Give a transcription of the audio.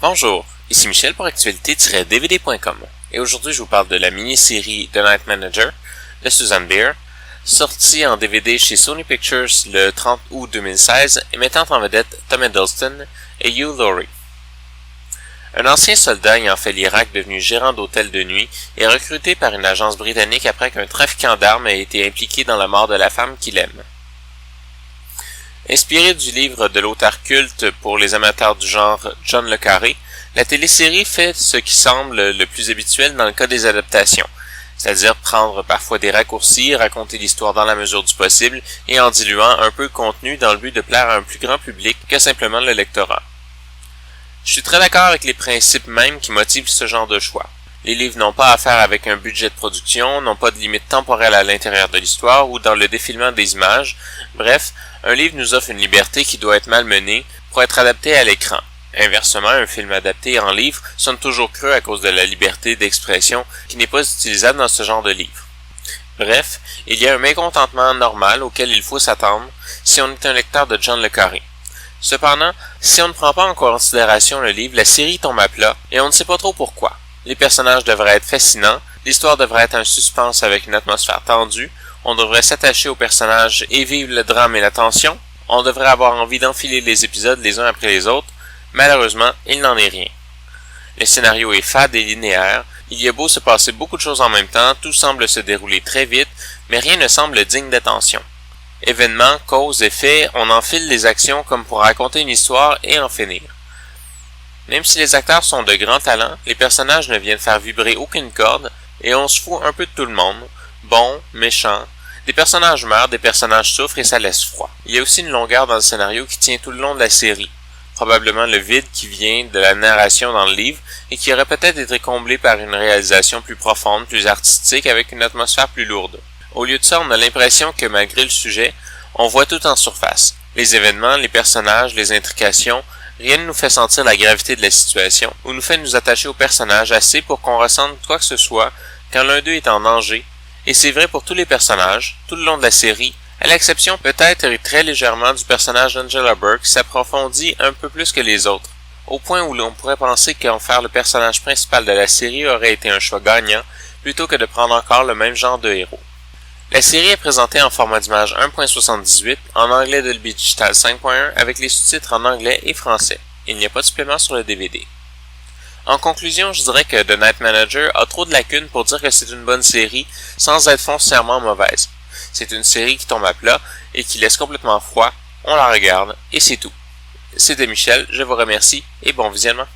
Bonjour, ici Michel pour actualité-dvd.com et aujourd'hui je vous parle de la mini-série The Night Manager de Susan Beer, sortie en DVD chez Sony Pictures le 30 août 2016 et mettant en vedette Tom Hiddleston et Hugh Laurie. Un ancien soldat ayant fait l'Irak devenu gérant d'hôtel de nuit est recruté par une agence britannique après qu'un trafiquant d'armes ait été impliqué dans la mort de la femme qu'il aime. Inspiré du livre de l'auteur culte pour les amateurs du genre John le Carré, la télésérie fait ce qui semble le plus habituel dans le cas des adaptations, c'est-à-dire prendre parfois des raccourcis, raconter l'histoire dans la mesure du possible et en diluant un peu le contenu dans le but de plaire à un plus grand public que simplement le lectorat. Je suis très d'accord avec les principes mêmes qui motivent ce genre de choix. Les livres n'ont pas à faire avec un budget de production, n'ont pas de limite temporelle à l'intérieur de l'histoire ou dans le défilement des images. Bref, un livre nous offre une liberté qui doit être malmenée pour être adaptée à l'écran. Inversement, un film adapté en livre sonne toujours creux à cause de la liberté d'expression qui n'est pas utilisable dans ce genre de livre. Bref, il y a un mécontentement normal auquel il faut s'attendre si on est un lecteur de John le Carré. Cependant, si on ne prend pas en considération le livre, la série tombe à plat et on ne sait pas trop pourquoi. Les personnages devraient être fascinants, l'histoire devrait être un suspense avec une atmosphère tendue, on devrait s'attacher aux personnages et vivre le drame et la tension, on devrait avoir envie d'enfiler les épisodes les uns après les autres. Malheureusement, il n'en est rien. Le scénario est fade et linéaire, il y a beau se passer beaucoup de choses en même temps, tout semble se dérouler très vite, mais rien ne semble digne d'attention. Événements, causes, effets, on enfile les actions comme pour raconter une histoire et en finir. Même si les acteurs sont de grands talents, les personnages ne viennent faire vibrer aucune corde et on se fout un peu de tout le monde, bon, méchant. Des personnages meurent, des personnages souffrent et ça laisse froid. Il y a aussi une longueur dans le scénario qui tient tout le long de la série. Probablement le vide qui vient de la narration dans le livre et qui aurait peut-être été comblé par une réalisation plus profonde, plus artistique, avec une atmosphère plus lourde. Au lieu de ça, on a l'impression que malgré le sujet, on voit tout en surface. Les événements, les personnages, les intrications, rien ne nous fait sentir la gravité de la situation ou nous fait nous attacher aux personnages assez pour qu'on ressente quoi que ce soit quand l'un d'eux est en danger. Et c'est vrai pour tous les personnages, tout le long de la série, à l'exception peut-être et très légèrement du personnage d'Angela Burke qui s'approfondit un peu plus que les autres, au point où l'on pourrait penser qu'en faire le personnage principal de la série aurait été un choix gagnant plutôt que de prendre encore le même genre de héros. La série est présentée en format d'image 1.78 en anglais Dolby Digital 5.1 avec les sous-titres en anglais et français. Il n'y a pas de supplément sur le DVD. En conclusion, je dirais que The Night Manager a trop de lacunes pour dire que c'est une bonne série sans être foncièrement mauvaise. C'est une série qui tombe à plat et qui laisse complètement froid, on la regarde et c'est tout. C'était Michel, je vous remercie et bon visionnement.